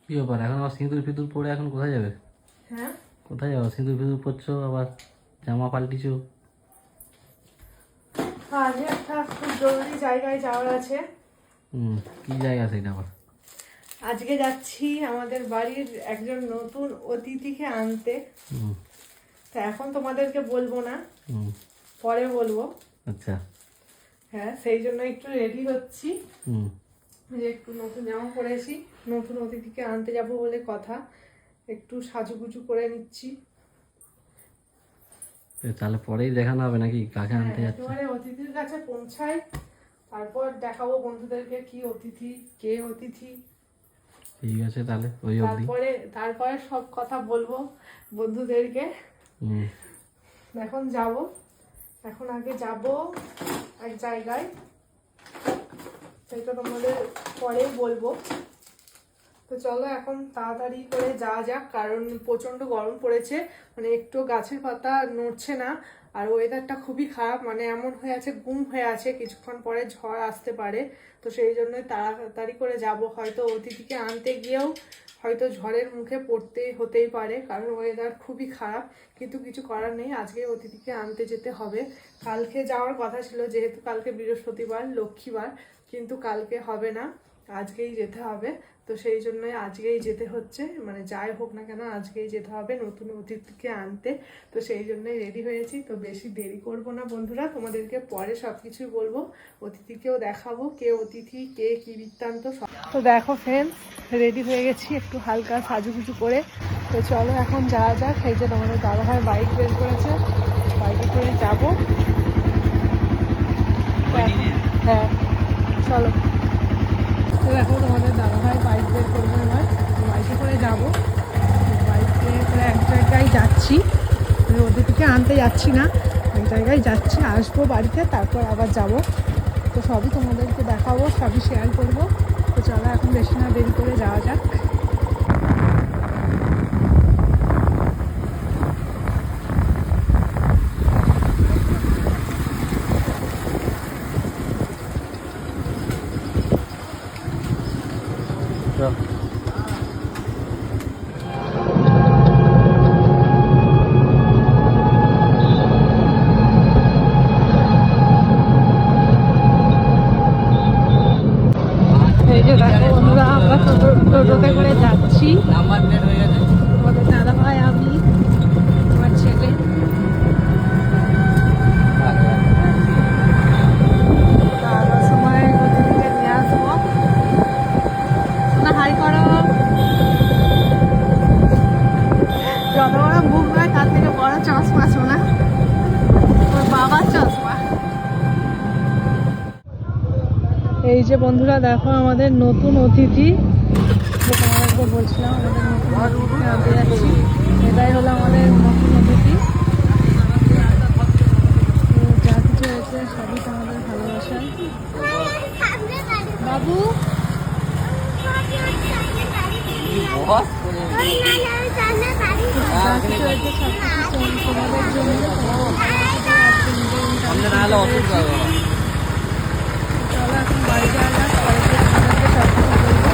কি ব্যাপার এখন আবার সিঁদুর ফিঁদুর পরে এখন কোথায় যাবে? হ্যাঁ, কোথায় যাবো? সিঁদুর ফিঁদুর পরছো আবার জামা পাল্টিছো। আজ একটা খুব জরুরি জায়গায় যাওয়ার আছে। কি জায়গা সেটা আবার? আজকে যাচ্ছি আমাদের বাড়ির একজন নতুন অতিথিকে আনতে। হুম। তা এখন তোমাদেরকে বলবো না, হুম। পরে বলবো। আচ্ছা। হ্যাঁ, সেই জন্য একটু রেডি হচ্ছি। হুম। যে একটু নতুন জামা পরেছি, নতুন অতিথিকে আনতে যাব বলে কথা। একটু সাজুগুজু করে নিচ্ছি। তো তাহলে পরেই দেখানো হবে নাকি কাকে আনতে যাচ্ছে? একেবারে অতিথির কাছে পৌঁছাই, তারপর দেখাবো বন্ধুদেরকে কি অতিথি, কে অতিথি। ঠিক আছে তাহলে ওই অবধি। তারপরে তারপরে সব কথা বলবো বন্ধুদেরকে। হুম। এখন যাব, এখন আগে যাব এক জায়গায়, সেটা তোমাদের পরেই বলবো। তো চলো এখন তাড়াতাড়ি করে যাওয়া যাক, কারণ প্রচন্ড গরম পড়েছে, মানে একটু গাছের পাতা নড়ছে না। আর ওয়েদারটা খুবই খারাপ, মানে এমন হয়ে আছে, গুম হয়ে আছে, কিছুক্ষণ পরে ঝড় আসতে পারে। তো সেই জন্যই তাড়াতাড়ি করে যাব, হয়তো অতিথিকে আনতে গিয়েও হয়তো ঝড়ের মুখে পড়তে হতেই পারে, কারণ ওয়েদার খুবই খারাপ। কিন্তু কিছু করার নেই, আজকে অতিথিকে আনতে যেতে হবে। কালকে যাওয়ার কথা ছিল, যেহেতু কালকে বৃহস্পতিবার, লক্ষ্মীবার, কিন্তু কালকে হবে না, আজকেই যেতে হবে। তো সেই জন্যই আজকেই যেতে হচ্ছে, মানে যাই হোক না কেন আজকেই যেতে হবে নতুন অতিথিকে আনতে। তো সেই জন্যই রেডি হয়েছি। তো বেশি দেরি করব না বন্ধুরা, তোমাদেরকে পরে সব কিছুই বলবো, অতিথিকেও দেখাবো কে অতিথি, কে কি বৃত্তান্ত সব। তো দেখো ফ্রেন্ডস, রেডি হয়ে গেছি একটু হালকা সাজুগুজু করে। তো চলো এখন যাওয়া যাক। এই যে তোমাদের দাদাভাই বাইক বের করেছে, বাইকে করে যাবো। হ্যাঁ চলো। তো দেখো তোমাদের দাদাভাই বাইক বের করবো, এবার বাইকে করে যাবো। বাইকে করে এক জায়গায় যাচ্ছি, ওদেরকে আনতে যাচ্ছি না, এক জায়গায় যাচ্ছি, আসবো বাড়িতে, তারপর আবার যাব। তো সবই তোমাদেরকে দেখাবো, সবই শেয়ার করবো। তো চলো এখন বেশি না দেরি করে যাওয়া যাক। তো এই যে দেখো বন্ধুরা, আমরা টোটোতে করে যাচ্ছি, তোমাদের দাদাভাই, আমি, আমার ছেলে। তার সময় অতিথিকে নিয়ে আসবো। না হাই করো, যত বড় মুখ নয় তার থেকে বড় চশমা শোনা, ওর বাবার চশমা। এই যে বন্ধুরা দেখো আমাদের নতুন অতিথি, যে তোমাদেরকে বলছিলাম আমাদের নতুন অতিথিকে আনতে যাচ্ছি। এটাই হলো আমাদের নতুন অতিথি। যা কিছু হয়েছে সবই তোমাদের ভালোবাসায়। বাবু যা কিছু হয়েছে সব কিছু তোমাদের জন্য, চলো এখন বাড়ি যাওয়া যাক, পরে গিয়ে তোমাদেরকে সব কিছু বলবো।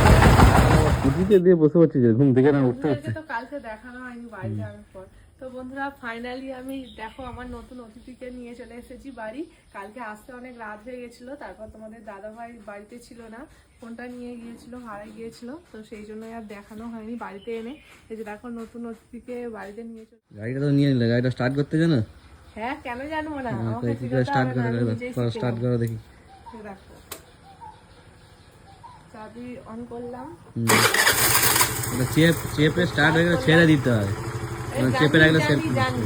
ছুটিতে দিয়ে বসে পড়ছি যে ঘুম থেকে না উঠতে এই হচ্ছে। যে তো কালকে দেখানো হয়নি বাড়ি যাওয়ার পর। তো বন্ধুরা ফাইনালি আমি দেখো আমার নতুন অতিথিকে নিয়ে চলে এসেছি বাড়ি। কালকে আসতে অনেক রাত হয়ে গেছিল, তারপর তোমাদের দাদাভাই বাড়িতে ছিল না, ফোনটা নিয়ে গিয়েছিল, হারিয়ে গিয়েছিল। তো সেই জন্য আর দেখানো হয়নি, বাড়িতে এনে এই যে দেখো নতুন অতিথিকে বাড়িতে নিয়ে চলে। গাড়িটা তো নিয়ে নিলে, গাড়িটা স্টার্ট করতে জানো? হ্যাঁ কেন জানবো না, হ্যাঁ, তো আমাকে কি করে শিখাতে স্টার্ট হবে না, করে আমি নিজেই শিখে স্টার্ট নেবো। করো দেখি। এই দেখো চাবি অন করলাম। এটা চেপে স্টার্ট হয়ে গেলে ছেড়ে দিতে হয়, চেপে রাখলে সেলফ। জানি।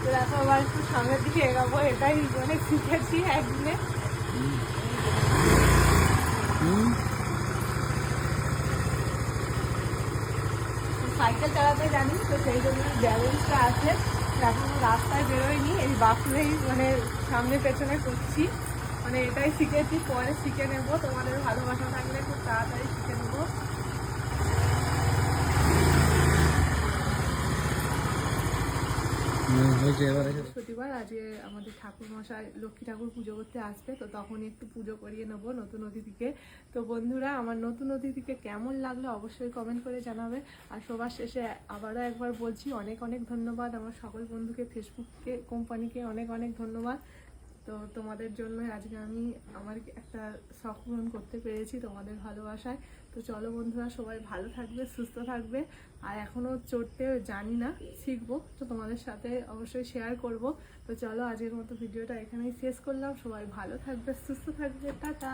তো দেখো আবার একটু সামনের দিকে এগাবো, এটাই মানে শিখেছি একদিনে। সাইকেল চালাতে জানি, তো সেই জন্য ব্যালেন্সটা আছে। এখনো রাস্তায় বেরোয়নি, এই বাসেই মানে সামনে পেছনে করছি, মানে এটাই শিখেছি, পরে শিখে নেবো। তোমাদের ভালোবাসা থাকলে খুব তাড়াতাড়ি শিখে নেবো। হয়েছে এবারে। বৃহস্পতিবার আজকে আমাদের ঠাকুর মশাই লক্ষ্মী ঠাকুর পুজো করতে আসবে, তো তখনই একটু পুজো করিয়ে নেবো নতুন অতিথিকে। তো বন্ধুরা, আমার নতুন অতিথিকে কেমন লাগলো অবশ্যই কমেন্ট করে জানাবে। আর সবার শেষে আবারও একবার বলছি, অনেক অনেক ধন্যবাদ আমার সকল বন্ধুকে, ফেসবুককে, কোম্পানিকে অনেক অনেক ধন্যবাদ। তো তোমাদের জন্য আজকে আমি আমার একটা শখ পূরণ করতে পেরেছি তোমাদের ভালোবাসায়। তো চলো বন্ধুরা, সবাই ভালো থাকবে, সুস্থ থাকবে। আর এখনও চড়তে জানি না, শিখবো, তো তোমাদের সাথে অবশ্যই শেয়ার করব। তো চলো আজকের মতো ভিডিওটা এখানেই শেষ করলাম। সবাই ভালো থাকবে, সুস্থ থাকবে, টাটা।